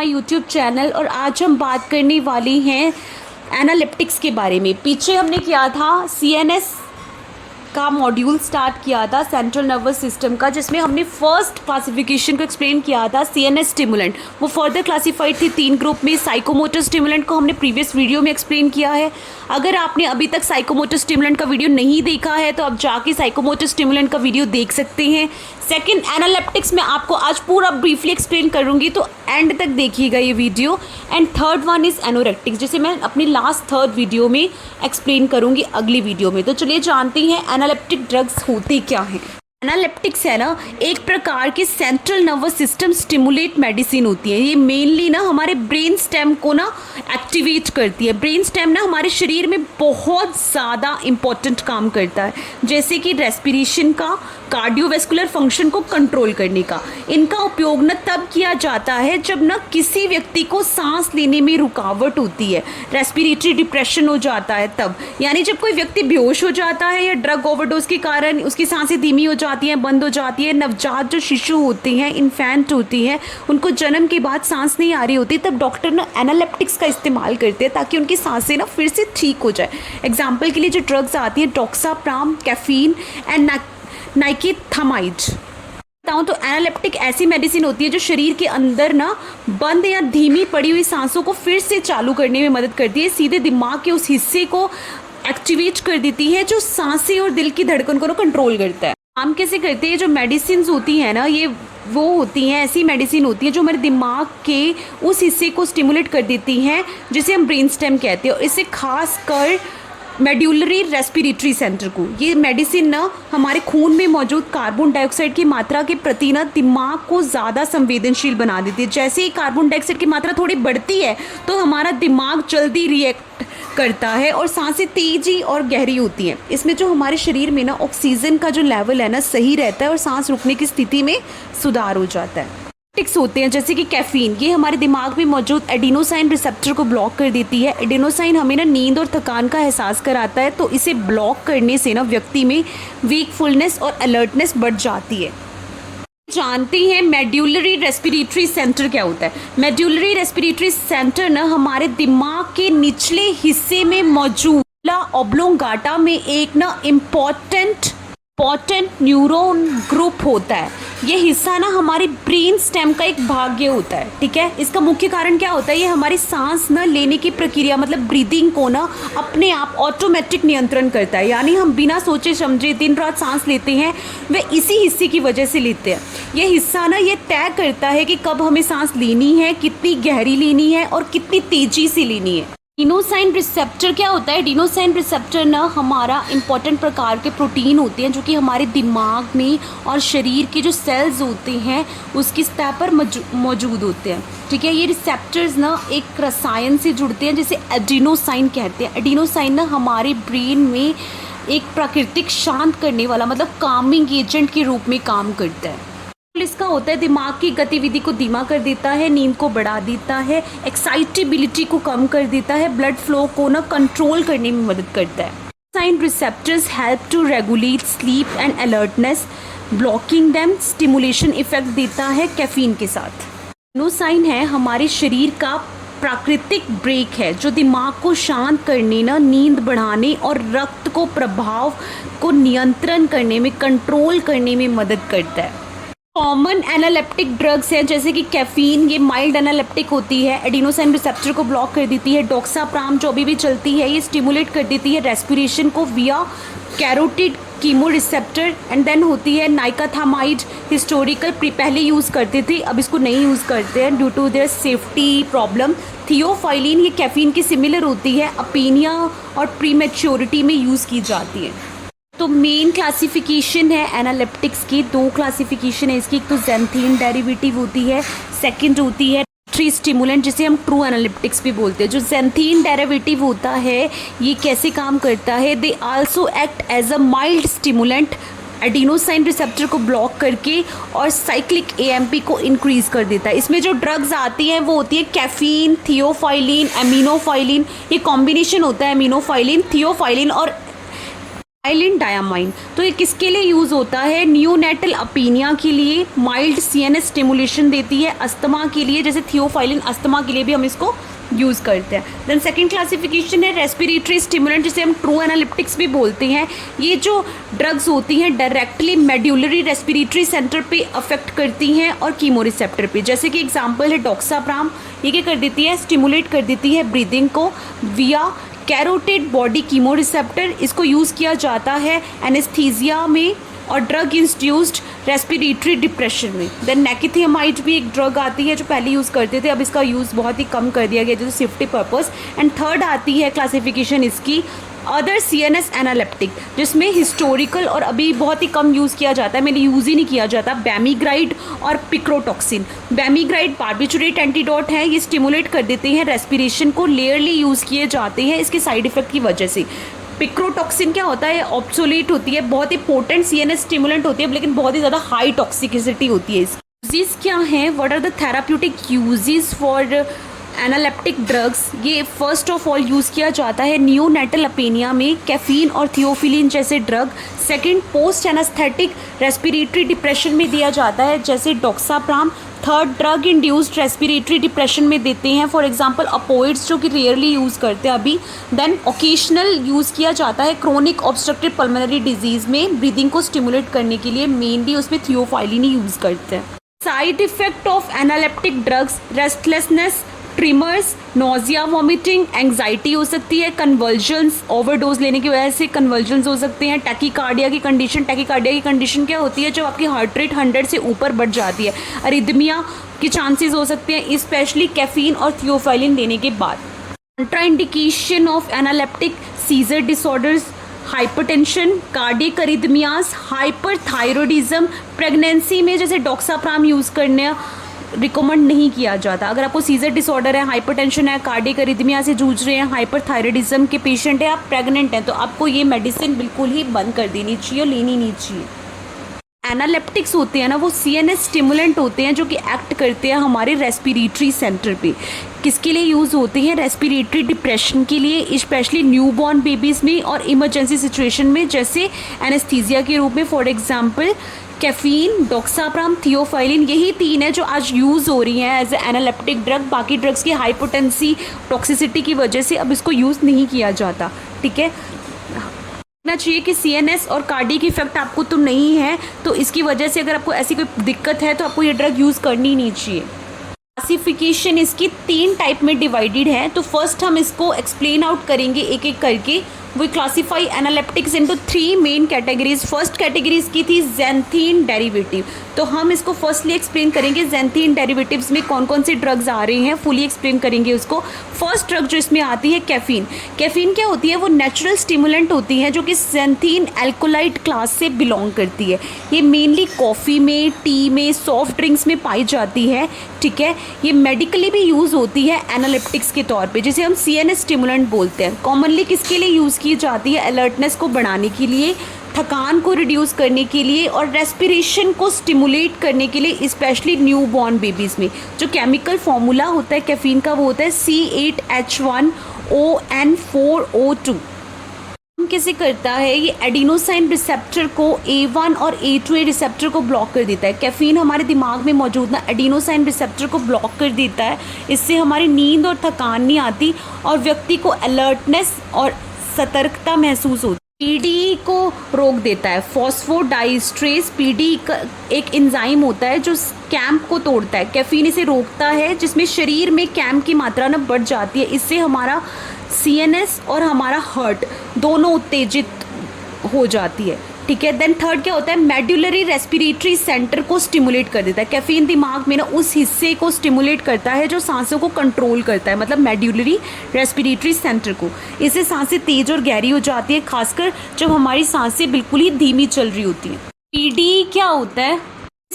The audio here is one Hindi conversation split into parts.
YouTube channel. और आज हम बात करने वाले हैं एनालिप्टिक्स के बारे में। पीछे हमने किया था सीएनएस का मॉड्यूल स्टार्ट किया था, सेंट्रल नर्वस सिस्टम का, जिसमें हमने फर्स्ट क्लासिफिकेशन को एक्सप्लेन किया था सीएनएस स्टिमुलेंट। वो फर्दर क्लासिफाइड थी 3 ग्रुप में। साइकोमोटर स्टिमुलेंट को हमने प्रीवियस वीडियो में एक्सप्लेन किया है। अगर आपने अभी तक साइकोमोटर स्टिमुलेंट का वीडियो नहीं देखा है तो आप जाके साइकोमोटर स्टिमुलेंट का वीडियो देख सकते हैं। सेकंड एनालिप्टिक्स में आपको आज पूरा ब्रीफली एक्सप्लेन करूंगी, तो एंड तक देखिएगा ये video. And third one is anorectics, जिसे मैं अपनी लास्ट थर्ड वीडियो में एक्सप्लेन करूंगी अगली वीडियो में। तो चलिए जानते हैं एनालिप्टिक ड्रग्स होते क्या हैं। एनालिप्टिक्स है ना, एक प्रकार की central nervous system stimulate medicine होती है। ये मेनली ना हमारे ब्रेन स्टेम को ना एक्टिवेट करती है। ब्रेन स्टेम ना हमारे शरीर में बहुत ज़्यादा इम्पोर्टेंट काम करता है, जैसे कि रेस्पिरेशन का, कार्डियोवैस्कुलर फंक्शन को कंट्रोल करने का। इनका उपयोग ना तब किया जाता है जब ना किसी व्यक्ति को सांस लेने में रुकावट होती है, रेस्पिरेटरी डिप्रेशन हो जाता है तब, यानी जब कोई व्यक्ति बेहोश हो जाता है या ड्रग ओवरडोज के कारण उसकी सांसें धीमी हो जाती हैं, बंद हो जाती है। नवजात जो शिशु होते हैं, इन्फेंट होती हैं, उनको जन्म के बाद सांस नहीं आ रही होती, तब डॉक्टर ना एनालिप्टिक्स का इस्तेमाल करते हैं ताकि उनकी सांसें ना फिर से ठीक हो जाए। एग्जाम्पल के लिए जो ड्रग्स आती है डॉक्साप्राम, कैफीन एंड नाइकेथामाइड बताऊँ तो एनालिप्टिक ऐसी मेडिसिन होती है जो शरीर के अंदर ना बंद या धीमी पड़ी हुई सांसों को फिर से चालू करने में मदद करती है। सीधे दिमाग के उस हिस्से को एक्टिवेट कर देती है जो सांसें और दिल की धड़कन को कंट्रोल करता है। काम कैसे करते हैं? जो मेडिसिन होती हैं ना, ये वो होती हैं, ऐसी मेडिसिन होती है जो हमारे दिमाग के उस हिस्से को स्टिमुलेट कर देती हैं जिसे हम ब्रेन स्टेम कहते हैं। और इससे खास कर मेड्यूलरी रेस्पिरेटरी सेंटर को, ये मेडिसिन ना हमारे खून में मौजूद कार्बन डाइऑक्साइड की मात्रा के प्रति ना दिमाग को ज़्यादा संवेदनशील बना देती है। जैसे ही कार्बन डाइऑक्साइड की मात्रा थोड़ी बढ़ती है तो हमारा दिमाग जल्दी रिएक्ट करता है और सांसें तेजी और गहरी होती हैं। इसमें जो हमारे शरीर में ना ऑक्सीजन का जो लेवल है ना सही रहता है और सांस रुकने की स्थिति में सुधार हो जाता है। टिक्स होते हैं जैसे कि कैफीन, ये हमारे दिमाग में मौजूद एडिनोसाइन रिसेप्टर को ब्लॉक कर देती है। एडिनोसाइन हमें ना नींद और थकान का एहसास कराता है, तो इसे ब्लॉक करने से ना व्यक्ति में वीकफुलनेस और अलर्टनेस बढ़ जाती है। जानते हैं मेड्यूलरी रेस्पिरेटरी सेंटर क्या होता है? मेड्यूलरी रेस्पिरेटरी सेंटर ना हमारे दिमाग के निचले हिस्से में मौजूद ऑब्लोंगाटा में एक ना इम्पोर्टेंट न्यूरॉन ग्रुप होता है। ये हिस्सा ना हमारे ब्रेन स्टेम का एक भाग्य होता है, ठीक है। इसका मुख्य कारण क्या होता है? ये हमारी सांस न लेने की प्रक्रिया मतलब ब्रीदिंग को ना अपने आप ऑटोमेटिक नियंत्रण करता है, यानी हम बिना सोचे समझे दिन रात सांस लेते हैं, वे इसी हिस्से की वजह से लेते हैं। ये हिस्सा ना ये तय करता है कि कब हमें सांस लेनी है, कितनी गहरी लेनी है और कितनी तेजी से लेनी है। एडिनोसाइन रिसेप्टर क्या होता है? एडिनोसाइन रिसेप्टर ना हमारा इंपॉर्टेंट प्रकार के प्रोटीन होते हैं जो कि हमारे दिमाग में और शरीर के जो सेल्स होते हैं उसकी सतह पर मौजूद होते हैं, ठीक है। ये रिसेप्टर्स ना एक रसायन से जुड़ते हैं जिसे एडिनोसाइन कहते हैं। एडिनोसाइन ना हमारे ब्रेन में एक प्राकृतिक शांत करने वाला मतलब कामिंग एजेंट के रूप में काम करता है। इसका होता है दिमाग की गतिविधि को धीमा कर देता है, नींद को बढ़ा देता है, एक्साइटेबिलिटी को कम कर देता है, ब्लड फ्लो को ना कंट्रोल करने में मदद करता है। साइन receptors help to regulate sleep and alertness, blocking them stimulation effect देता है कैफीन के साथ। एडिनोसाइन है हमारे शरीर का प्राकृतिक ब्रेक है जो दिमाग को शांत करने ना, नींद बढ़ाने और रक्त को प्रभाव को नियंत्रण करने में, कंट्रोल करने में मदद करता है। कॉमन एनालिप्टिक ड्रग्स हैं जैसे कि कैफीन, ये माइल्ड एनालिप्टिक होती है, एडिनोसाइन रिसेप्टर को ब्लॉक कर देती है। डॉक्साप्राम जो अभी भी चलती है, ये स्टिमुलेट कर देती है रेस्पिरेशन को via carotid chemo receptor. And then होती है नाइकाथामाइड, हिस्टोरिकल पहले यूज़ करते थे, अब इसको नहीं यूज़ करते हैं due to their safety problem. Theophylline ये कैफीन की सिमिलर होती है, अपीनिया और प्रीमेच्योरिटी में यूज़ की जाती है। तो मेन क्लासिफिकेशन है एनालिप्टिक्स की, 2 क्लासिफिकेशन है इसकी। एक तो ज़ैंथीन डेरिवेटिव होती है, सेकंड होती है ट्री स्टिमुलेंट जिसे हम ट्रू एनालिप्टिक्स भी बोलते हैं। जो ज़ैंथीन डेरिवेटिव होता है ये कैसे काम करता है? They also act as a mild stimulant, adenosine receptor को ब्लॉक करके और साइक्लिक एएमपी को इंक्रीज़ कर देता है। इसमें जो ड्रग्स आती हैं वो होती है कैफीन, थियोफाइलिन, एमिनोफाइलिन, ये कॉम्बिनेशन होता है एमिनोफाइलिन, थियोफाइलिन और डायामाइन। तो ये किसके लिए यूज़ होता है? न्यूनेटल अपीनिया के लिए, माइल्ड सीएनएस स्टिमुलेशन देती है, अस्थमा के लिए, जैसे थियोफाइलिन अस्थमा के लिए भी हम इसको यूज़ करते हैं। देन सेकंड क्लासिफिकेशन है रेस्पिरेटरी स्टिमुलेंट, जिसे हम ट्रू एनालिप्टिक्स भी बोलते हैं। ये जो ड्रग्स होती हैं डायरेक्टली मेड्यूलरी रेस्पिरेटरी सेंटर पे अफेक्ट करती हैं और कीमो रिसेप्टर पे। जैसे कि एग्जांपल है डॉक्साप्राम, ये क्या कर देती है? स्टिमुलेट कर देती है ब्रीदिंग को via carotid body chemo receptor. इसको यूज़ किया जाता है एनेस्थीसिया में और ड्रग इंस्ड्यूस्ड रेस्पिरेटरी डिप्रेशन में। देन नेकेथियामाइड भी एक ड्रग आती है जो पहले यूज़ करते थे, अब इसका यूज़ बहुत ही कम कर दिया गया जैसे सेफ्टी पर्पस। एंड थर्ड आती है क्लासिफिकेशन इसकी अदर सीएनएस एनालेप्टिक, जिसमें हिस्टोरिकल और अभी बहुत ही कम यूज़ किया जाता है, मैंने यूज़ ही नहीं किया जाता, बेमीग्राइड और पिक्रोटॉक्सिन। बेमीग्राइड बार्बिचुरेट एंटीडोट है, ये स्टिमुलेट कर देते हैं रेस्पिरेशन को, लेयरली यूज़ किए जाते हैं इसके साइड इफेक्ट की वजह से। पिक्रोटॉक्सिन क्या होता है? ऑब्सोलेट होती है, बहुत ही पोटेंट सीएनएस स्टिमुलेंट होती है, लेकिन बहुत ही ज़्यादा हाई टॉक्सिसिटी होती है इसकी। यूजेस क्या हैं? What are the therapeutic uses for analeptic drugs? ये फर्स्ट ऑफ ऑल यूज़ किया जाता है नियोनेटल अपीनिया में कैफीन और थियोफिलिन जैसे drug. Second, post anaesthetic respiratory depression में दिया जाता है जैसे doxapram. Third, drug induced respiratory depression में देते हैं, फॉर एग्जांपल अपोइड्स जो कि रेयरली यूज़ करते हैं अभी। देन ओकेशनल यूज़ किया जाता है क्रोनिक ऑब्स्ट्रक्टिव पल्मोनरी डिजीज़ में ब्रीदिंग को स्टिमुलेट करने के लिए, मेनली उसमें थियोफाइलिन ही यूज़ करते हैं। Side effect of analeptic drugs restlessness, trimmers, nausea, vomiting, anxiety हो सकती है, कन्वर्जन्स, ओवरडोज लेने की वजह से कन्वर्जन्स हो सकते हैं, टैकीकार्डिया की कंडीशन। टैकीकार्डिया की कंडीशन क्या होती है? जब आपकी हार्ट रेट 100 से ऊपर बढ़ जाती है। अरिदमिया के चांसेस हो सकते हैं, स्पेशली कैफीन और थियोफाइलिन लेने के बाद। Contraindication of analeptic, seizure disorders, hypertension, cardiac arrhythmias, hyperthyroidism. Pregnancy में जैसे डॉक्साप्राम यूज़ करने रिकमेंड नहीं किया जाता। अगर आपको सीजर डिसऑर्डर है, हाइपरटेंशन है, कार्डियक अरिदमिया से जूझ रहे हैं, हाइपरथायरॉयडिज्म के पेशेंट है, आप प्रेग्नेंट हैं, तो आपको ये मेडिसिन बिल्कुल ही बंद कर देनी चाहिए और लेनी नहीं चाहिए। एनालेप्टिक्स होते हैं ना, वो सीएनएस स्टिमुलेंट होते हैं जो कि एक्ट करते हैं हमारे रेस्पिरेटरी सेंटर पे। किसके लिए यूज़ होते हैं? रेस्पिरेटरी डिप्रेशन के लिए, स्पेशली न्यूबॉर्न बेबीज़ में और इमरजेंसी सिचुएशन में, जैसे एनेस्थीसिया के रूप में, फॉर एग्जांपल कैफीन, डॉक्साप्राम, थियोफाइलिन। यही तीन है जो आज यूज़ हो रही हैं एज ए एनालेप्टिक ड्रग। बाकी ड्रग्स की हाइपोटेंसी टॉक्सिसिटी की वजह से अब इसको यूज़ नहीं किया जाता। ठीक है, ना चाहिए कि सीएनएस और कार्डियक इफेक्ट आपको तो नहीं है, तो इसकी वजह से अगर आपको ऐसी कोई दिक्कत है तो आपको ये ड्रग यूज़ करनी नहीं चाहिए। क्लासिफिकेशन इसकी 3 टाइप में डिवाइडेड है। तो फर्स्ट हम इसको एक्सप्लेन आउट करेंगे एक एक करके। We classify analeptics into 3 main categories. First categories की थी ज़ैंथीन डेरिवेटिव, तो हम इसको फर्स्टली एक्सप्लेन करेंगे ज़ैंथीन डेरिवेटिव्स में कौन कौन से ड्रग्स आ रहे हैं, फुली एक्सप्लेन करेंगे उसको। फर्स्ट ड्रग जो इसमें आती है कैफीन। कैफीन क्या होती है? वो नेचुरल स्टिमुलेंट होती है जो कि ज़ैंथीन एल्कोलाइड क्लास से बिलोंग करती है। ये मेनली कॉफ़ी में, टी में, सॉफ्ट ड्रिंक्स में पाई जाती है। ठीक है, ये मेडिकली भी यूज़ होती है एनालिप्टिक्स के तौर पे, जिसे हम सीएनएस स्टिमुलेंट बोलते हैं। कॉमनली किसके लिए यूज़ की जाती है? अलर्टनेस को बढ़ाने के लिए, थकान को रिड्यूस करने के लिए और रेस्पिरेशन को स्टिमुलेट करने के लिए, स्पेशली न्यूबॉर्न बेबीज़ में। जो केमिकल फार्मूला होता है कैफीन का वो होता है C8H1ON4O2। कैसे करता है? ये एडिनोसाइन रिसेप्टर को A1 और A2A रिसेप्टर को ब्लॉक कर देता है। कैफीन हमारे दिमाग में मौजूद ना एडिनोसाइन रिसेप्टर को ब्लॉक कर देता है। इससे हमारी नींद और थकान नहीं आती और व्यक्ति को अलर्टनेस और सतर्कता महसूस होती है। पीडीई को रोक देता है। फॉस्फोडाइस्ट्रेस पीडीई का एक एंजाइम होता है जो कैम्प को तोड़ता है। कैफीन इसे रोकता है, जिसमें शरीर में कैम्प की मात्रा ना बढ़ जाती है। इससे हमारा सीएनएस और हमारा हार्ट दोनों उत्तेजित हो जाती है। ठीक है, देन थर्ड क्या होता है? मेडुलरी रेस्पिरेटरी सेंटर को स्टिमुलेट कर देता है। कैफीन दिमाग में ना उस हिस्से को स्टिमुलेट करता है जो सांसों को कंट्रोल करता है, मतलब मेडुलरी रेस्पिरेटरी सेंटर को। इससे सांसें तेज और गहरी हो जाती है, खासकर जब हमारी सांसें बिल्कुल ही धीमी चल रही होती हैं। पीडी क्या होता है?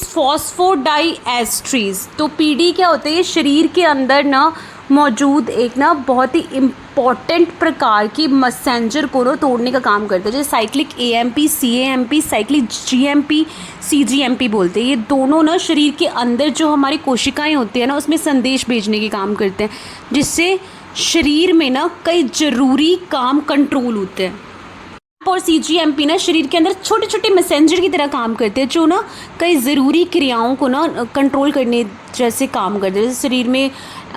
फॉस्फोडाइएस्ट्रेज। तो पीडी क्या होता है? ये शरीर के अंदर ना मौजूद एक ना बहुत ही इम्पॉर्टेंट प्रकार की मैसेंजर को ना तोड़ने का काम करता है। जैसे cyclic AMP, cAMP, cyclic GMP, cGMP बोलते हैं। ये दोनों ना शरीर के अंदर जो हमारी कोशिकाएं होती हैं ना उसमें संदेश भेजने के काम करते हैं, जिससे शरीर में ना कई ज़रूरी काम कंट्रोल होते हैं। और CGMP ना शरीर के अंदर छोटे छोटे मैसेंजर की तरह काम करते हैं, जो ना कई ज़रूरी क्रियाओं को ना कंट्रोल करने जैसे काम करते हैं, जैसे शरीर में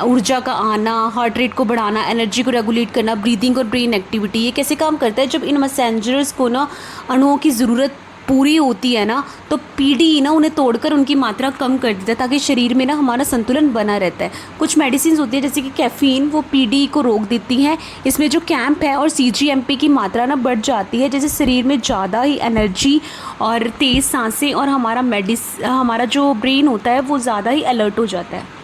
ऊर्जा का आना, हार्ट रेट को बढ़ाना, एनर्जी को रेगुलेट करना, ब्रीदिंग और ब्रेन एक्टिविटी। ये कैसे काम करता है? जब इन मैसेंजर्स को ना अणुओं की ज़रूरत पूरी होती है ना, तो PDE ना उन्हें तोड़कर उनकी मात्रा कम कर देता है, ताकि शरीर में ना हमारा संतुलन बना रहता है। कुछ मेडिसिन होती है जैसे कि कैफ़ीन, वो PDE को रोक देती हैं। इसमें जो कैंप है और CGMP की मात्रा ना बढ़ जाती है, जैसे शरीर में ज़्यादा ही एनर्जी और तेज़ सांसें, और हमारा जो ब्रेन होता है वो ज़्यादा ही अलर्ट हो जाता है।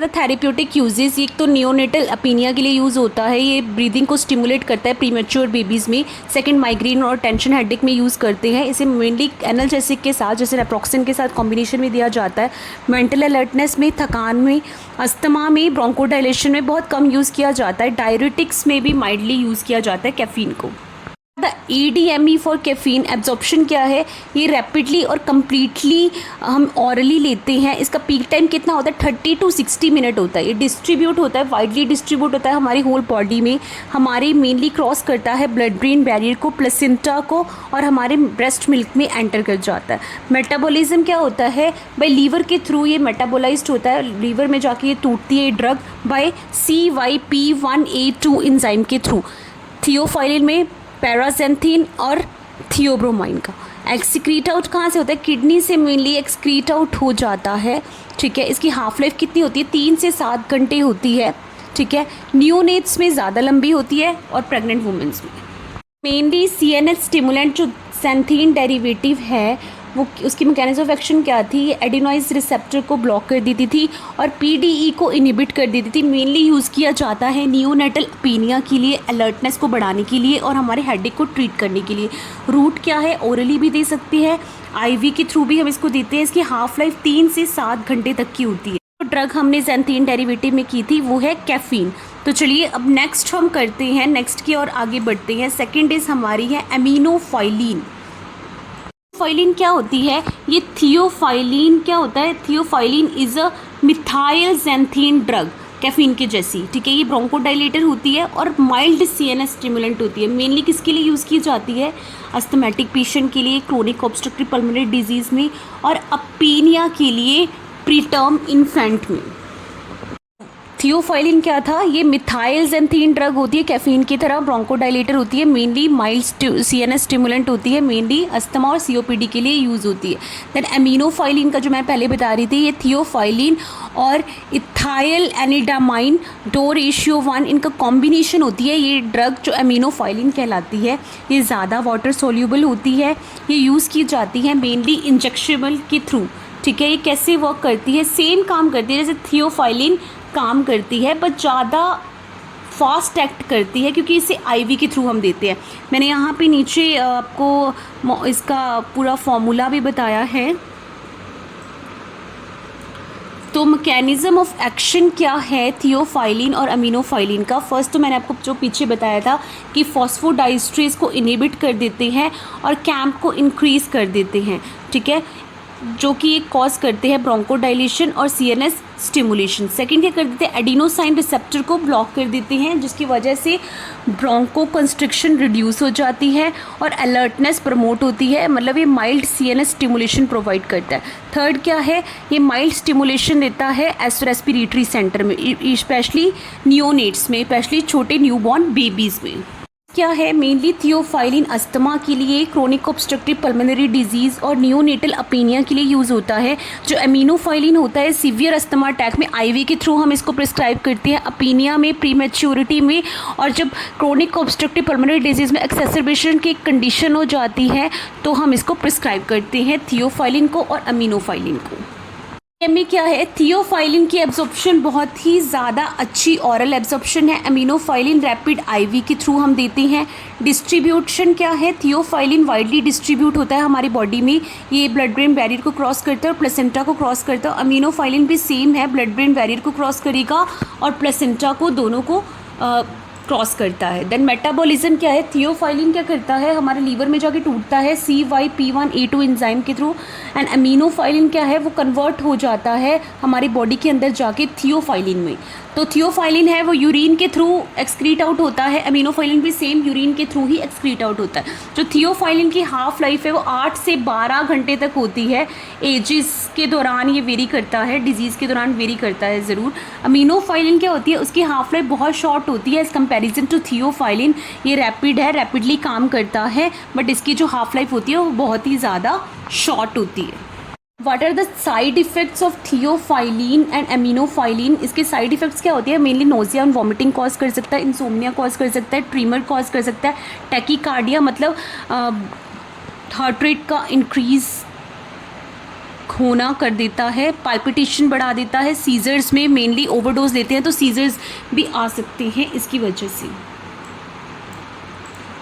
थेरेप्यूटिक यूजेस, एक तो नियोनेटल अपीनिया के लिए यूज़ होता है, ये ब्रीदिंग को स्टिमुलेट करता है प्रीमेच्योर बेबीज़ में। सेकंड, माइग्रेन और टेंशन हेडेक में यूज़ करते हैं। इसे मेनली एनाल्जेसिक के साथ, जैसे नेप्रोक्सिन के साथ कॉम्बिनेशन में दिया जाता है। मेंटल अलर्टनेस में, थकान में, अस्थमा में, ब्रोंकोडायलेशन में बहुत कम यूज़ किया जाता है। डायरेटिक्स में भी माइल्डली यूज़ किया जाता है कैफ़ीन को। The EDME for caffeine absorption क्या है? ये रैपिडली और कम्प्लीटली हम ऑरली लेते हैं। इसका पीक टाइम कितना होता है? 30 to 60 मिनट होता है। ये डिस्ट्रीब्यूट होता है, वाइडली डिस्ट्रीब्यूट होता है हमारी होल बॉडी में। हमारी मेनली क्रॉस करता है ब्लड ब्रेन बैरियर को, प्लेसेंटा को, और हमारे ब्रेस्ट मिल्क में एंटर कर जाता है। मेटाबॉलिज्म क्या होता है? बाय लीवर के थ्रू ये मेटाबोलाइज्ड होता है, लीवर में जाके ये टूटती है ड्रग बाय CYP1A2 एंजाइम के थ्रू। थियोफाइलिन में पैराजेंथीन और थियोब्रोमाइन का एक्सक्रीट आउट कहाँ से होता है? किडनी से मेनली एक्सक्रीट आउट हो जाता है। ठीक है, इसकी हाफ लाइफ कितनी होती है? 3 से 7 घंटे होती है। ठीक है, न्यूनेट्स में ज़्यादा लंबी होती है और प्रेग्नेंट वुमेंस में। मेनली CNS स्टिमुलेंट जो xanthine डेरिवेटिव है, वो उसकी मैकेनिज्म ऑफ एक्शन क्या थी? ये एडेनोइज रिसेप्टर को ब्लॉक कर देती थी और PDE को इनहिबिट कर देती थी। मेनली यूज़ किया जाता है नियोनेटल अपीनिया के लिए, अलर्टनेस को बढ़ाने के लिए और हमारे हेडेक को ट्रीट करने के लिए। रूट क्या है? ओरली भी दे सकती है, IV के थ्रू भी हम इसको देते हैं। इसकी हाफ लाइफ 3 से 7 घंटे तक की होती है। जो ड्रग हमने xanthine डेरिवेटिव में की थी वो है कैफ़ीन। तो चलिए अब नेक्स्ट हम करते हैं, नेक्स्ट की और आगे बढ़ते हैं। सेकेंड इज़ हमारी है एमिनोफाइलिन। थियोफाइलिन क्या होती है? ये थियोफाइलिन क्या होता है? Theophylline is a methyl xanthine drug, caffeine के जैसी। ठीक है, ये ब्रोंकोडाइलेटर होती है और माइल्ड CNS स्टिमुलेंट होती है। मेनली किसके लिए यूज़ की जाती है? अस्थमेटिक पेशेंट के लिए, क्रोनिक ऑब्स्ट्रक्टिव पल्मोनरी डिजीज़ में, और अपीनिया के लिए प्रीटर्म इन्फेंट में। थियोफाइलिन क्या था? ये मिथाइल xanthine ड्रग होती है, कैफीन की तरह ब्रोंकोडाइलेटर होती है, मेनली माइल्ड CNS स्टिमुलेंट होती है, मेनली अस्थमा और COPD के लिए यूज़ होती है। दैन एमिनोफाइलिन का जो मैं पहले बता रही थी, ये थियोफाइलिन और इथाइल एनिडामाइन 2:1 इनका कॉम्बिनेशन होती है। ये ड्रग जो एमिनोफाइलिन कहलाती है, ये ज़्यादा वाटर सोल्यूबल होती है। ये यूज़ की जाती है मेनली इंजेक्शेबल के थ्रू। ठीक है, ये कैसे वर्क करती है? सेम काम करती है जैसे थियोफाइलिन काम करती है, बट ज़्यादा फास्ट एक्ट करती है क्योंकि इसे IV के थ्रू हम देते हैं। मैंने यहाँ पे नीचे आपको इसका पूरा फॉर्मूला भी बताया है। तो मैकेनिज्म ऑफ एक्शन क्या है थियोफाइलिन और अमीनोफाइलिन का? फर्स्ट तो मैंने आपको जो पीछे बताया था कि फॉस्फोडाइस्ट्रेस को इनहिबिट कर देते हैं और कैम्प को इंक्रीज़ कर देते हैं। ठीक है, जो कि एक कॉज करते हैं ब्रोंकोडाइलेशन और CNS स्टिमुलेशन। सेकंड क्या कर देते हैं? एडिनोसाइन रिसेप्टर को ब्लॉक कर देते हैं, जिसकी वजह से ब्रोंको कंस्ट्रिक्शन रिड्यूस हो जाती है और अलर्टनेस प्रमोट होती है। मतलब ये माइल्ड CNS स्टिमुलेशन प्रोवाइड करता है। थर्ड क्या है? ये माइल्ड स्टिमुलेशन देता है रेस्पिरेटरी सेंटर में, स्पेशली नियोनेट्स में, स्पेशली छोटे न्यूबॉर्न बेबीज़ में। क्या है? मेनली थियोफाइलिन अस्थमा के लिए, क्रोनिक ऑब्स्ट्रक्टिव पल्मोनरी डिजीज़ और नियोनेटल अपीनिया के लिए यूज़ होता है। जो एमिनोफाइलिन होता है सीवियर अस्थमा अटैक में IV के थ्रू हम इसको प्रिस्क्राइब करते हैं, अपीनिया में, प्रीमेच्योरिटी में, और जब क्रोनिक ऑब्स्ट्रक्टिव पल्मोनरी डिजीज़ में एक्सेसरबेशन की कंडीशन हो जाती है तो हम इसको प्रिस्क्राइब करते हैं, थियोफाइलिन को और अमीनोफाइलिन को। में क्या है? थियोफाइलिन की एब्जॉर्प्शन बहुत ही ज़्यादा अच्छी ऑरल एब्जॉर्प्शन है। अमीनोफाइलिन रैपिड IV के थ्रू हम देते हैं। डिस्ट्रीब्यूशन क्या है? थियोफाइलिन वाइडली डिस्ट्रीब्यूट होता है हमारी बॉडी में, ये ब्लड ब्रेन बैरियर को क्रॉस करता है और प्लेसेंटा को क्रॉस करता है। अमीनोफाइलिन भी सेम है, ब्लड ब्रेन बैरियर को क्रॉस करेगा और प्लेसेंटा को, दोनों को क्रॉस करता है। देन मेटाबॉलिज्म क्या है, थियोफाइलिन क्या करता है, हमारे लीवर में जाके टूटता है CYP1A2 एंजाइम के थ्रू। एंड अमीनोफाइलिन क्या है, वो कन्वर्ट हो जाता है हमारी बॉडी के अंदर जाके थियोफाइलिन में। तो थियोफाइलिन है वो यूरिन के थ्रू एक्सक्रीट आउट होता है, अमीनोफाइलिन भी सेम यूरिन के थ्रू ही एक्सक्रीट आउट होता है। जो थियोफाइलिन की हाफ लाइफ है वो 8 से 12 घंटे तक होती है। एजिस के दौरान ये वेरी करता है, डिजीज़ के दौरान वेरी करता है ज़रूर। अमीनोफाइलिन क्या होती है, उसकी हाफ लाइफ बहुत शॉर्ट होती है एज़ कम्पेरिजन टू थियोफाइलिन। ये रैपिड है, रैपिडली काम करता है, बट इसकी जो हाफ लाइफ होती है वो बहुत ही ज़्यादा शॉर्ट होती है। What are the side effects of theophylline and aminophylline? इसके साइड इफेक्ट्स क्या होती है, mainly nausea and vomiting cause कर सकता है, इंसोम्निया कॉज कर सकता है, ट्रीमर कॉज कर सकता है, टैकीकार्डिया मतलब हार्ट रेट का इंक्रीज होना कर देता है, पाल्पिटेशन बढ़ा देता है, सीजर्स में मेनली ओवरडोज लेते हैं तो सीजर्स भी आ सकते हैं इसकी वजह से।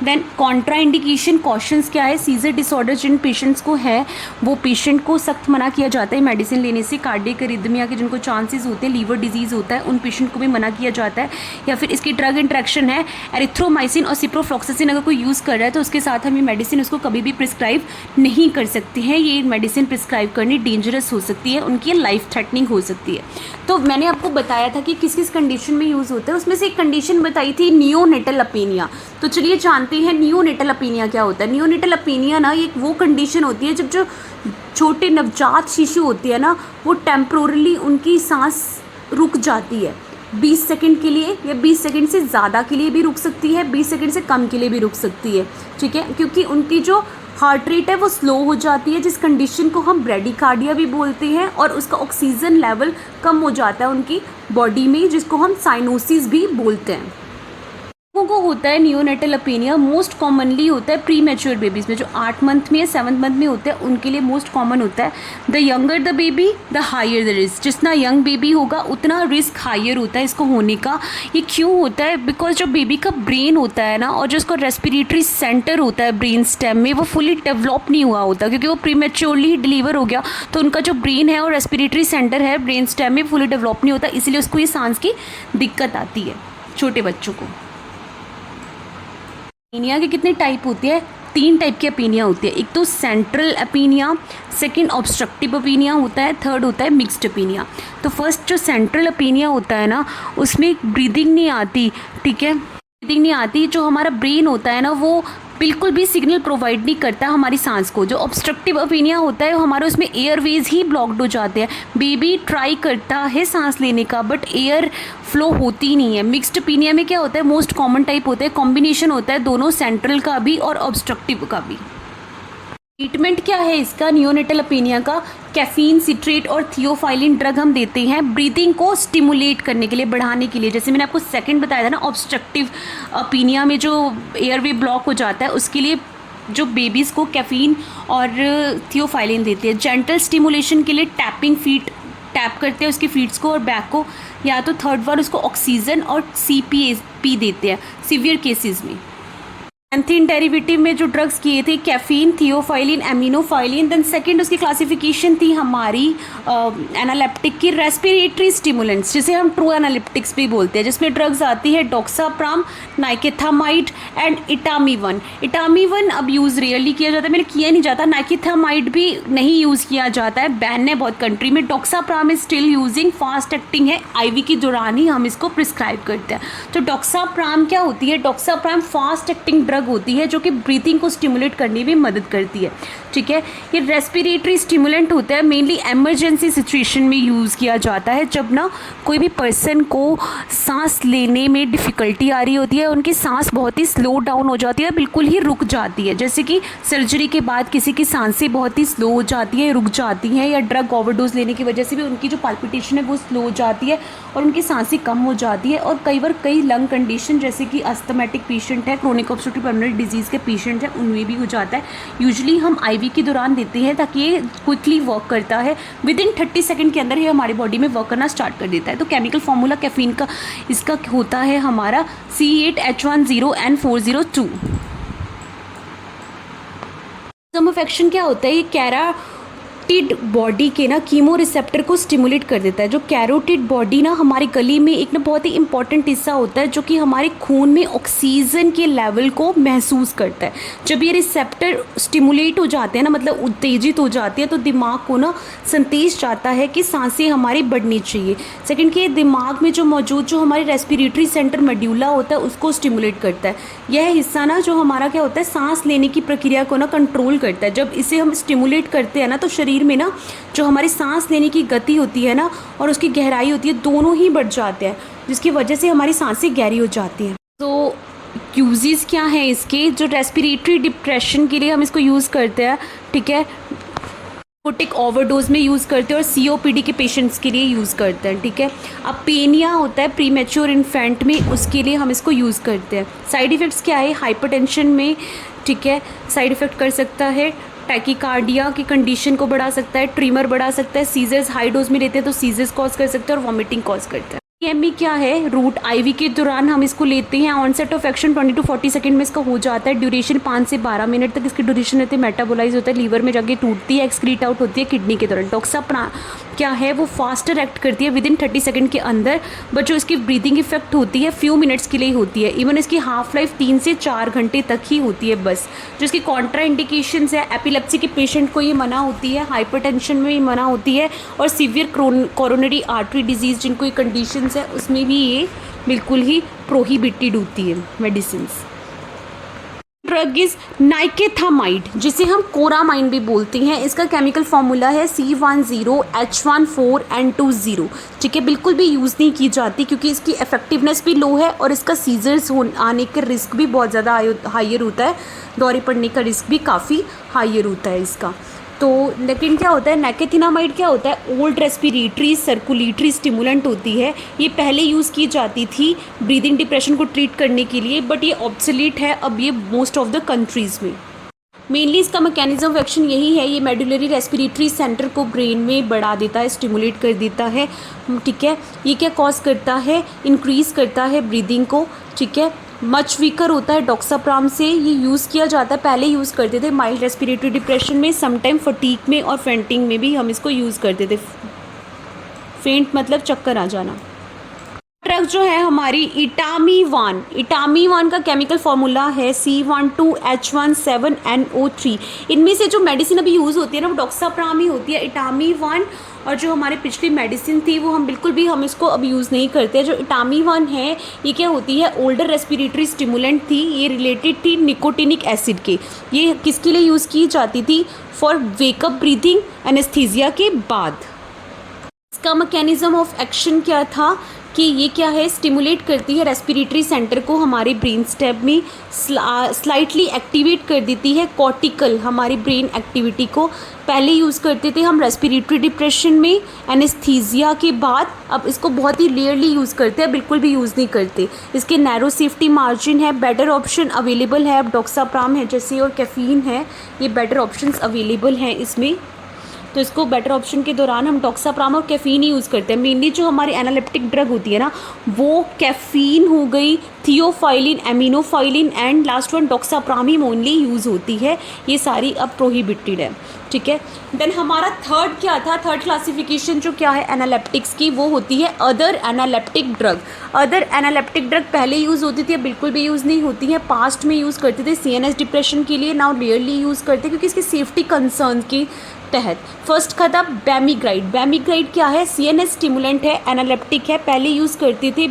देन कॉन्ट्रा इंडिकेशन कॉशंस क्या है, सीजर डिसऑर्डर जिन पेशेंट्स को है वो पेशेंट को सख्त मना किया जाता है मेडिसिन लेने से। कार्डियक अरिथमिया के जिनको चांसेस होते हैं, लीवर डिजीज़ होता है, उन पेशेंट को भी मना किया जाता है। या फिर इसकी ड्रग इंट्रैक्शन है, एरिथ्रोमाइसिन और सिप्रोफ्लॉक्सासिन अगर कोई यूज़ कर रहा है तो उसके साथ हम ये मेडिसिन उसको कभी भी प्रिस्क्राइब नहीं कर सकते हैं। ये मेडिसिन प्रिस्क्राइब करनी डेंजरस हो सकती है, उनकी लाइफ थ्रेटनिंग हो सकती है। तो मैंने आपको बताया था कि किस किस कंडीशन में यूज़ होता है, उसमें से एक कंडीशन बताई थी नियोनेटल अपीनिया। तो चलिए जानते हैं नियोनेटल अपीनिया क्या होता है। नियोनेटल अपीनिया ना एक वो कंडीशन होती है जब जो छोटे नवजात शिशु होती है ना वो टेम्पोरली उनकी सांस रुक जाती है 20 सेकंड के लिए, या 20 सेकंड से ज़्यादा के लिए भी रुक सकती है, 20 सेकंड से कम के लिए भी रुक सकती है, ठीक है, क्योंकि उनकी जो हार्ट रेट है वो स्लो हो जाती है, जिस कंडीशन को हम ब्रेडिकार्डिया भी बोलते हैं, और उसका ऑक्सीजन लेवल कम हो जाता है उनकी बॉडी में, जिसको हम साइनोसिस भी बोलते हैं। को होता है नियोनेटल अपीनिया, मोस्ट कॉमनली होता है प्री मैच्योर बेबीज़ में, जो 8 मंथ में या 7 मंथ में होते हैं उनके लिए मोस्ट कॉमन होता है। The younger the baby the higher the risk, जितना यंग बेबी होगा उतना रिस्क हायर होता है इसको होने का। ये क्यों होता है, बिकॉज जो बेबी का ब्रेन होता है ना और जो उसका रेस्पिरेटरी सेंटर होता है ब्रेन स्टेम में वो फुली डेवलप नहीं हुआ होता, क्योंकि वो प्री मैच्योरली ही डिलीवर हो गया, तो उनका जो ब्रेन है और रेस्पिरेटरी सेंटर है ब्रेन स्टेम में फुली डेवलप नहीं होता, इसलिए उसको ये सांस की दिक्कत आती है छोटे बच्चों को। अपीनिया के कितने टाइप होते हैं, 3 टाइप की अपीनिया होती है। एक तो सेंट्रल अपीनिया, सेकंड ऑब्स्ट्रक्टिव अपीनिया होता है, थर्ड होता है मिक्स्ड अपीनिया। तो फर्स्ट जो सेंट्रल अपीनिया होता है ना उसमें ब्रीदिंग नहीं आती, ठीक है, ब्रीदिंग नहीं आती, जो हमारा ब्रेन होता है ना वो बिल्कुल भी सिग्नल प्रोवाइड नहीं करता हमारी सांस को। जो ऑब्स्ट्रक्टिव अपीनिया होता है हमारे उसमें एयरवेज ही ब्लॉक्ड हो जाते हैं, बेबी ट्राई करता है सांस लेने का बट एयर फ्लो होती नहीं है। मिक्स्ड अपीनिया में क्या होता है, मोस्ट कॉमन टाइप होता है, कॉम्बिनेशन होता है दोनों, सेंट्रल का भी और ऑब्स्ट्रक्टिव का भी। ट्रीटमेंट क्या है इसका नियोनेटल अपीनिया का, कैफीन, सिट्रेट और थियोफाइलिन ड्रग हम देते हैं ब्रीदिंग को स्टिमुलेट करने के लिए, बढ़ाने के लिए। जैसे मैंने आपको सेकंड बताया था ना, ऑब्स्ट्रक्टिव अपीनिया में जो एयरवे ब्लॉक हो जाता है उसके लिए जो बेबीज़ को कैफीन और थियोफाइलिन देते हैं। जेंटल स्टिमुलेशन के लिए टैपिंग, फीट टैप करते हैं उसकी फीट्स को और बैक को, या तो थर्ड बार उसको ऑक्सीजन और CPAP देते हैं सिवियर केसेस में। एंथीन डेरिवेटिव में जो ड्रग्स किए थे caffeine, theophylline, aminophylline. Then second उसकी क्लासिफिकेशन थी हमारी एनालेप्टिक की, रेस्पिरेटरी स्टिमुलेंट्स जिसे हम ट्रू एनालिप्टिक्स भी बोलते हैं, जिसमें ड्रग्स आती है डॉक्साप्राम, नाइकेथामाइड एंड इटामीवन। इटामीवन अब यूज़ रेयरली किया जाता है, मैंने किया नहीं जाता। नाइकेथामाइड भी नहीं यूज़ किया जाता है, बैन है बहुत कंट्री में। Doxapram is still using, fast acting है, IV के दौरान ही हम इसको प्रिस्क्राइब करते हैं। तो डॉक्साप्राम क्या होती है, डॉक्साप्राम फास्ट एक्टिंग ड्रग होती है जो कि ब्रीथिंग को स्टिमुलेट करने में मदद करती है, ठीक है। ये रेस्पिरेटरी स्टिमुलेंट होता है, मेनली इमरजेंसी सिचुएशन में यूज़ किया जाता है, जब ना कोई भी पर्सन को सांस लेने में डिफ़िकल्टी आ रही होती है, उनकी सांस बहुत ही स्लो डाउन हो जाती है, बिल्कुल ही रुक जाती है, जैसे कि सर्जरी के बाद किसी की सांसें बहुत ही स्लो हो जाती है, रुक जाती हैं, या ड्रग ओवरडोज लेने की वजह से भी उनकी जो पाल्पिटेशन है वो स्लो हो जाती है और उनकी सांसें कम हो जाती है। और कई बार कई लंग कंडीशन जैसे कि अस्थमेटिक पेशेंट है, क्रोनिक ऑब्स्ट्रक्टिव पल्मोनरी डिजीज़ के पेशेंट हैं, उनमें भी हो जाता है। यूजुअली हम IV के दौरान देते हैं ताकि ये क्विकली वर्क करता है, विद इन 30 सेकंड के अंदर ये हमारी बॉडी में वर्क करना स्टार्ट कर देता है। तो केमिकल फार्मूला कैफीन का इसका होता है हमारा C8H10N402। ऑफ एक्शन क्या होता है, ये कैरोटिड बॉडी के ना कीमो रिसेप्टर को स्टिमुलेट कर देता है। जो कैरोटिड बॉडी ना हमारी गली में एक ना बहुत ही इंपॉर्टेंट हिस्सा होता है जो कि हमारे खून में ऑक्सीजन के लेवल को महसूस करता है। जब ये रिसेप्टर स्टिमुलेट हो जाते हैं ना, मतलब उत्तेजित हो जाती है, तो दिमाग को ना संदेश जाता है कि सांसें हमारी बढ़नी चाहिए। सेकंड कि दिमाग में जो मौजूद जो हमारे रेस्पिरेटरी सेंटर मेड्यूला होता है उसको स्टिमुलेट करता है। यह हिस्सा ना जो हमारा क्या होता है सांस लेने की प्रक्रिया को ना कंट्रोल करता है। जब इसे हम स्टिमुलेट करते हैं ना तो शरीर में ना जो हमारी सांस लेने की गति होती है ना और उसकी गहराई होती है, दोनों ही बढ़ जाते हैं, जिसकी वजह से हमारी सांसें गहरी हो जाती हैं। तो यूजेस क्या हैं इसके? जो रेस्पिरेटरी डिप्रेशन के लिए हम इसको यूज़ करते हैं, ठीक है, नार्कोटिक ओवरडोज में यूज़ करते हैं और सीओपीडी के पेशेंट्स के लिए यूज़ करते हैं, ठीक है। अब पेनिया होता है प्रीमेच्योर इन्फेंट में, उसके लिए हम इसको यूज़ करते हैं। साइड इफ़ेक्ट्स क्या है? हाइपरटेंशन में, ठीक है, साइड इफ़ेक्ट कर सकता है, टैकीकार्डिया की कंडीशन को बढ़ा सकता है, ट्रीमर बढ़ा सकता है, सीजर्स हाई डोज में लेते हैं तो सीजर्स कॉज कर सकते हैं और वॉमिटिंग कॉज करता है। एमई क्या है? रूट आईवी के दौरान हम इसको लेते हैं। Onset of action 20 to 40 second में इसका हो जाता है। ड्यूरेशन 5 से 12 मिनट तक इसकी ड्यूरेशन रहती है। मेटाबोलाइज होता है, लीवर में जाके टूटती है, एक्सक्रीट आउट होती है किडनी के दौरान। डॉक्साप्राम क्या है? वो फास्टर एक्ट करती है विदिन 30 सेकंड के अंदर, बट जो इसकी ब्रीदिंग इफेक्ट होती है फ्यू मिनट्स के लिए होती है। इवन इसकी हाफ लाइफ 3 से 4 घंटे तक ही होती है बस। जो इसकी कॉन्ट्रा इंडिकेशंस है, एपिलेप्सी के पेशेंट को ये मना होती है, हाइपरटेंशन में ये मना होती है, और सीवियर कोरोनरी आर्टरी डिजीज़ जिनको ये कंडीशंस है उसमें भी ये बिल्कुल ही प्रोहिबिटेड होती है मेडिसिन। ड्रग इज नाइकेथामाइड, जिसे हम कोरामाइन भी बोलते हैं। इसका केमिकल फार्मूला है C10H14N20, ठीक है। बिल्कुल भी यूज़ नहीं की जाती क्योंकि इसकी इफेक्टिवनेस भी लो है और इसका सीजर्स आने का रिस्क भी बहुत ज़्यादा हाइयर होता है। दौरे पड़ने का रिस्क भी काफ़ी हाइयर होता है इसका। तो लेकिन क्या होता है, नाइकेथिनामाइड क्या होता है? ओल्ड रेस्पिरेटरी सर्कुलेटरी स्टिमुलेंट होती है। ये पहले यूज़ की जाती थी ब्रीदिंग डिप्रेशन को ट्रीट करने के लिए, बट ये ऑब्सोलीट है अब ये मोस्ट ऑफ द कंट्रीज़ में। मेनली इसका मैकेनिज्म ऑफ एक्शन यही है, ये मेडुलरी रेस्पिरेटरी सेंटर को ब्रेन में बढ़ा देता है, स्टिमुलेट कर देता है, ठीक है। ये क्या कॉज करता है? इंक्रीज़ करता है ब्रीदिंग को, ठीक है। मच वीकर होता है डॉक्साप्राम से। ये यूज़ किया जाता है, पहले यूज़ करते थे माइल्ड रेस्पिरेटरी डिप्रेशन में, समटाइम फटीक में और फेंटिंग में भी हम इसको यूज़ करते थे। फेंट मतलब चक्कर आ जाना। ड्रग जो है हमारी इटामीवान, इटामीवान का केमिकल फार्मूला है C12H17NO3। इनमें से जो मेडिसिन अभी यूज़ होती है ना वो डॉक्साप्राम ही होती है। इटामीवान और जो हमारी पिछली मेडिसिन थी वो हम बिल्कुल भी हम इसको अब यूज़ नहीं करते। जो इटामीवान है ये क्या होती है? ओल्डर रेस्पिरेटरी स्टिमुलेंट थी। ये रिलेटेड थी निकोटिनिक एसिड के। ये किसके लिए यूज़ की जाती थी? फॉर वेकअप ब्रीथिंग एनेस्थीसिया के बाद। इसका मैकेनिज्म ऑफ एक्शन क्या था कि ये क्या है? स्टिमुलेट करती है रेस्पिरेटरी सेंटर को हमारे ब्रेन स्टेम में, स्लाइटली एक्टिवेट कर देती है कॉर्टिकल हमारी ब्रेन एक्टिविटी को। पहले यूज़ करते थे हम रेस्पिरेटरी डिप्रेशन में एनेस्थीसिया के बाद, अब इसको बहुत ही रेयरली यूज़ करते हैं, बिल्कुल भी यूज़ नहीं करते। इसके नैरो सेफ्टी मार्जिन है, बेटर ऑप्शन अवेलेबल है। अब डॉक्साप्राम है जैसे और कैफीन है, ये बेटर ऑप्शंस अवेलेबल हैं इसमें। तो इसको बेटर ऑप्शन के दौरान हम डॉक्साप्राम और कैफ़ीन ही यूज़ करते हैं। मेनली जो हमारी एनालिप्टिक ड्रग होती है ना वो कैफ़ीन हो गई, theophylline, aminophylline and last one doxapram ही ओनली यूज़ होती है। ये सारी अब प्रोहिबिटेड है, ठीक है। देन हमारा थर्ड क्या था? थर्ड क्लासिफिकेशन जो क्या है एनालिप्टिक्स की, वो होती है अदर एनालिप्टिक ड्रग। अदर एनालिप्टिक ड्रग पहले यूज़ होती थी, बिल्कुल भी यूज़ नहीं होती है। पास्ट में यूज़ करते थे CNS डिप्रेशन के लिए, नाउ रेयरली यूज़ करते क्योंकि इसकी सेफ्टी कंसर्न की तहत। फर्स्ट का था बेमिग्राइड। बेमिग्राइड क्या है? CNS स्टिमुलेंट है, एनालिप्टिक है, पहले यूज़ करते थे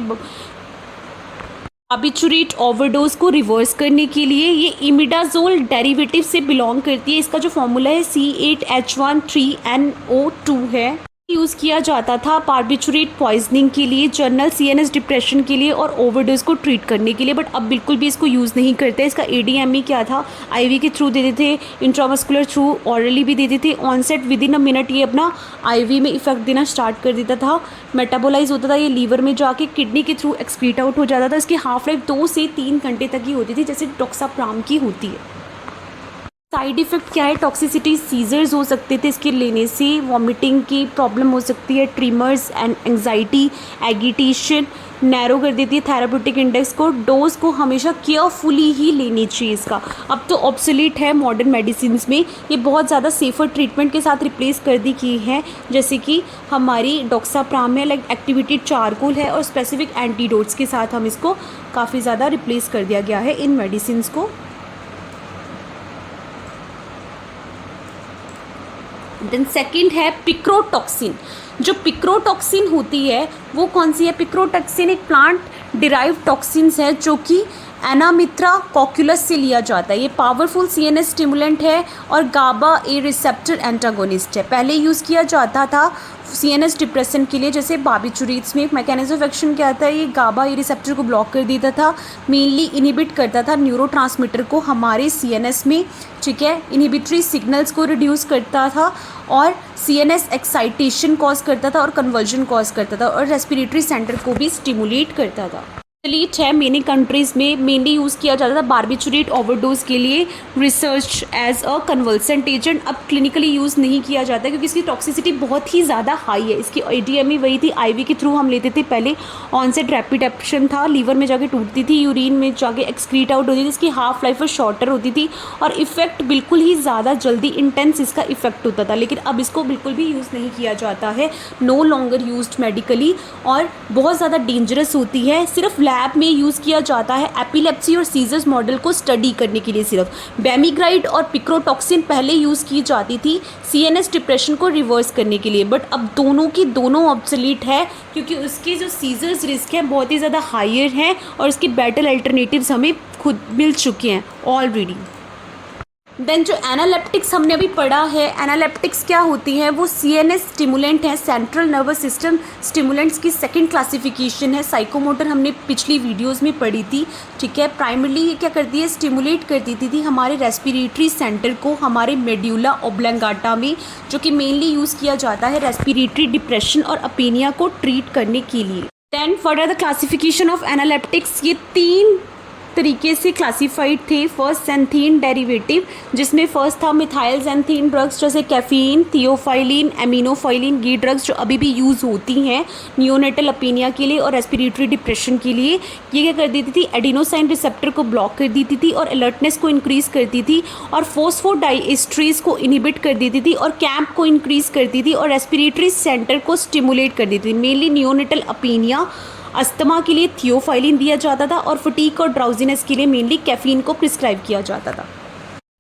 बार्बिटूरेट ओवरडोज को रिवर्स करने के लिए। ये इमिडाजोल डेरिवेटिव से बिलोंग करती है। इसका जो फॉर्मूला है C8H13NO2 है। यूज़ किया जाता था बार्बिटूरेट पॉइजनिंग के लिए, जर्नल CNS डिप्रेशन के लिए और ओवरडोज को ट्रीट करने के लिए, बट अब बिल्कुल भी इसको यूज़ नहीं करते। इसका ADME क्या था? IV के थ्रू देते थे, इंट्रामस्कुलर थ्रू ऑरली भी देते थे। Onset within a minute ये अपना IV में इफेक्ट देना स्टार्ट कर देता था। मेटाबोलाइज होता था ये लीवर में जाके, किडनी के थ्रू एक्सक्रीट आउट हो जाता था। इसकी हाफ लाइफ 2 से 3 घंटे तक ही होती थी, जैसे डॉक्साप्राम की होती है। साइड इफ़ेक्ट क्या है, टॉक्सिसिटी, सीजर्स हो सकते थे इसके लेने से, वॉमिटिंग की प्रॉब्लम हो सकती है, trimmers and anxiety, agitation, narrow कर देती है थेराप्यूटिक इंडेक्स को। डोज को हमेशा केयरफुली ही लेनी चाहिए इसका। अब तो ऑब्सोलीट है मॉडर्न मेडिसिन में, ये बहुत ज़्यादा सेफ़र ट्रीटमेंट के साथ रिप्लेस कर दी की है, जैसे कि हमारी डॉक्साप्राम है, लाइक एक्टिवेटेड चारकोल है, और स्पेसिफिक एंटीडोट्स के साथ हम इसको काफ़ी ज़्यादा रिप्लेस कर दिया गया है इन मेडिसिन को। देन सेकंड है पिक्रोटॉक्सिन। जो पिक्रोटॉक्सिन होती है वो कौन सी है? पिक्रोटॉक्सिन एक प्लांट डिराइव टॉक्सिन्स है जो कि एनामित्रा कॉक्यूलस से लिया जाता है। ये पावरफुल सीएनएस स्टिमुलेंट है और गाबा ए रिसेप्टर एंटागोनिस्ट है। पहले यूज़ किया जाता था सीएनएस डिप्रेशन के लिए, जैसे बार्बिचुरेट्स में एक मैकेनिज्म ऑफ एक्शन क्या आता है, ये गाबा ए रिसेप्टर को ब्लॉक कर देता था, मेनली इनहिबिट करता था न्यूरोट्रांसमीटर को हमारे सीएनएस में, ठीक है, इनहिबिटरी सिग्नल्स को रिड्यूस करता था और सीएनएस एक्साइटेशन कॉज करता था और कन्वर्जन कॉज करता था और रेस्पिरेटरी सेंटर को भी स्टिमुलेट करता था। एथलीट है, मेनी कंट्रीज़ में मेनली यूज़ किया जाता था बार्बिचुरेट ओवरडोज के लिए, research as a convulsant agent. अब क्लिनिकली यूज़ नहीं किया जाता क्योंकि इसकी टॉक्सिसिटी बहुत ही ज़्यादा हाई है। इसकी एडीएमई वही थी, आईवी के थ्रू हम लेते थे पहले, ऑनसेट रैपिड एक्शन था, लीवर में जाके टूटती थी, यूरिन में जाके एक्सक्रीट आउट होती थी, इसकी हाफ लाइफ शॉर्टर होती थी और इफेक्ट बिल्कुल ही ज़्यादा जल्दी इंटेंस इसका इफेक्ट होता था। लेकिन अब इसको बिल्कुल भी यूज़ नहीं किया जाता है, नो लॉन्गर यूज्ड मेडिकली, और बहुत ज़्यादा डेंजरस होती है। सिर्फ लैब में यूज़ किया जाता है एपिलेप्सी और सीजर्स मॉडल को स्टडी करने के लिए। सिर्फ बेमिग्राइड और पिक्रोटॉक्सिन पहले यूज़ की जाती थी सीएनएस डिप्रेशन को रिवर्स करने के लिए, बट अब दोनों की दोनों ऑब्सोलीट है क्योंकि उसकी जो सीजर्स रिस्क है बहुत ही ज़्यादा हायर है और उसकी बेटर अल्टरनेटिव्स हमें खुद मिल चुके हैं ऑलरेडी। देन जो एनालेप्टिक्स हमने अभी पढ़ा है, एनालेप्टिक्स क्या होती है? वो सीएनएस स्टिमुलेंट है, सेंट्रल नर्वस सिस्टम स्टिमुलेंट्स की सेकंड क्लासिफिकेशन है। साइकोमोटर हमने पिछली वीडियोस में पढ़ी थी, ठीक है। प्राइमरली ये क्या करती है? स्टिमुलेट कर देती थी हमारे रेस्पिरेटरी सेंटर को हमारे मेड्यूला ओब्लंगाटा में, जो कि मेनली यूज़ किया जाता है रेस्पिरेटरी डिप्रेशन और अपीनिया को ट्रीट करने के लिए। Then for the classification of analeptics, ये 3 तरीके से क्लासिफाइड थे। फर्स्ट xanthine डेरिवेटिव, जिसमें फर्स्ट था मिथाइल xanthine ड्रग्स जैसे कैफीन, थियोफाइलिन, एमिनोफाइलिन, ये ड्रग्स जो अभी भी यूज़ होती हैं नियोनेटल अपीनिया के लिए और रेस्पिरेटरी डिप्रेशन के लिए। ये क्या कर देती थी? एडिनोसाइन रिसेप्टर को ब्लॉक कर देती थी और अलर्टनेस को इंक्रीज़ करती थी और फोस्फोडाइएस्ट्रेज को इनहिबिट कर देती थी और कैम्प को इंक्रीज़ करती थी और रेस्पिरेटरी सेंटर को स्टिमुलेट कर देती थी। मेनली नियोनेटल अपीनिया, अस्थमा के लिए थियोफाइलिन दिया जाता था और फटीक और ड्राउजीनेस के लिए मेनली कैफीन को प्रिस्क्राइब किया जाता था।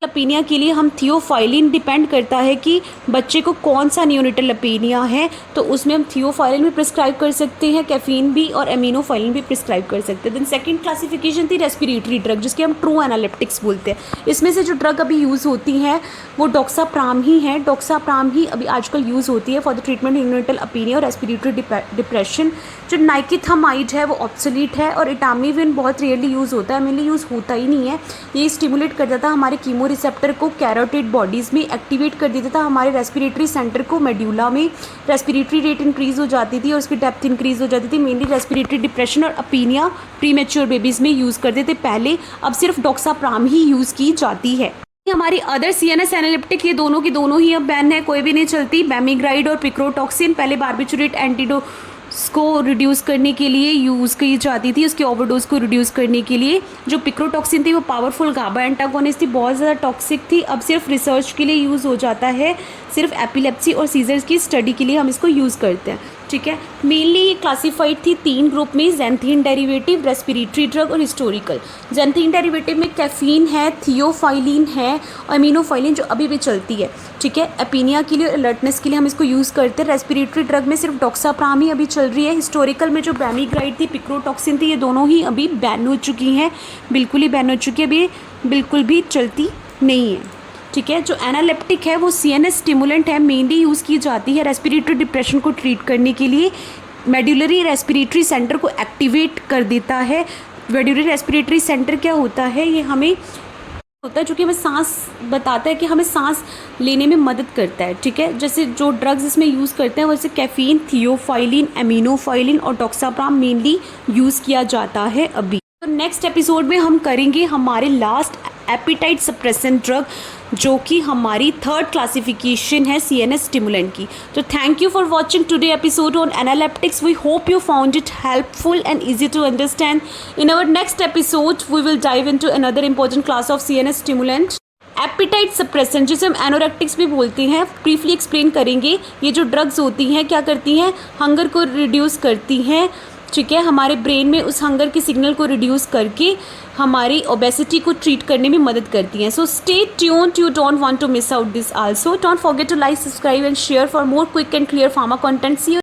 अपीनिया के लिए हम थियोफाइलिन, डिपेंड करता है कि बच्चे को कौन सा नियोनेटल अपीनिया है, तो उसमें हम थियोफाइलिन भी प्रिस्क्राइब कर सकते हैं, कैफीन भी और एमिनोफाइलिन भी प्रिस्क्राइब कर सकते हैं। देन सेकंड क्लासिफिकेशन थी रेस्पिरेटरी ड्रग, जिसके हम ट्रू एनालिप्टिक्स बोलते हैं। इसमें से जो ड्रग अभी यूज़ होती हैं वो डॉक्साप्राम ही है। डॉक्साप्राम ही अभी आजकल यूज़ होती है फॉर द ट्रीटमेंट नियोनेटल अपीनिया और रेस्पिरेटरी डिप्रेशन। जो नाइकेथामाइड है वो ऑब्सोलीट है और इटामिविन बहुत रेयरली यूज़ होता है, मेनली यूज़ होता ही नहीं है। ये स्टिमुलेट कर देता हमारे कीमो रिसेप्टर को कैरोटिड बॉडीज़ में, एक्टिवेट कर देता था हमारे रेस्पिरेटरी सेंटर को मेड्यूला में, रेस्पिरेटरी रेट इंक्रीज़ हो जाती थी और उसकी डेप्थ इंक्रीज़ हो जाती थी। मेनली रेस्पिरेटरी डिप्रेशन और अपीनिया प्रीमेच्योर बेबीज़ में यूज़ करते थे पहले, अब सिर्फ डॉक्साप्राम ही यूज़ की जाती है। हमारी अदर सीएनएस एनालिप्टिक ये दोनों की दोनों ही अब बैन है, कोई भी नहीं चलती। बेमिग्राइड और पिक्रोटॉक्सिन पहले बार्बिचुरेट एंटीडोट को रिड्यूस करने के लिए यूज़ की जाती थी, उसके ओवरडोज को रिड्यूस करने के लिए। जो पिक्रोटॉक्सिन थी वो पावरफुल गाबा एंटागोनिस्ट थी, बहुत ज़्यादा टॉक्सिक थी, अब सिर्फ रिसर्च के लिए यूज़ हो जाता है, सिर्फ एपिलेप्सी और सीजर्स की स्टडी के लिए हम इसको यूज़ करते हैं, ठीक है। मेनली ये क्लासिफाइड थी 3 ग्रुप में, xanthine डेरिवेटिव, रेस्पिरेटरी ड्रग और हिस्टोरिकल। xanthine डेरिवेटिव में कैफीन है, थियोफाइलिन है और एमिनोफाइलिन जो अभी भी चलती है, ठीक है। अपीनिया के लिए, अलर्टनेस के लिए हम इसको यूज़ करते हैं। रेस्पिरेटरी ड्रग में सिर्फ डॉक्साप्राम ही अभी चल रही है। हिस्टोरिकल में जो बेमिग्राइड थी, पिक्रोटॉक्सिन थी, ये दोनों ही अभी बैन हो चुकी हैं, बिल्कुल ही बैन हो चुकी है, अभी बिल्कुल भी चलती नहीं है, ठीक है। जो एनालेप्टिक है वो सीएनएस स्टिमुलेंट है, मेनली यूज़ की जाती है रेस्पिरेटरी डिप्रेशन को ट्रीट करने के लिए। मेड्यूलरी रेस्पिरेटरी सेंटर को एक्टिवेट कर देता है। मेड्यूलरी रेस्पिरेटरी सेंटर क्या होता है? ये हमें होता है जो कि हमें सांस बताता है कि हमें सांस लेने में मदद करता है, ठीक है। जैसे जो ड्रग्स इसमें यूज़ करते हैं वैसे कैफीन, थियोफाइलिन, एमिनोफाइलिन और डॉक्साप्राम मेनली यूज़ किया जाता है अभी। तो नेक्स्ट एपिसोड में हम करेंगे हमारे लास्ट एपिटाइट सप्रेसेंट ड्रग जो कि हमारी थर्ड क्लासिफिकेशन है CNS स्टिमुलेंट की। तो thank you for watching today episode on analeptics. We hope you found it helpful and easy to understand. In our next episode, we will dive into another important class of CNS stimulant, appetite suppressant, जिसे हम एनोरेक्टिक्स भी बोलते हैं। ब्रीफली एक्सप्लेन करेंगे। ये जो ड्रग्स होती हैं क्या करती हैं, हंगर को रिड्यूस करती हैं, ठीक है, हमारे ब्रेन में उस हंगर के सिग्नल को रिड्यूस करके हमारी ओबेसिटी को ट्रीट करने में मदद करती हैं। So stay tuned, you don't want to miss out this also. Don't forget to like, subscribe and share for more quick and clear pharma content. See you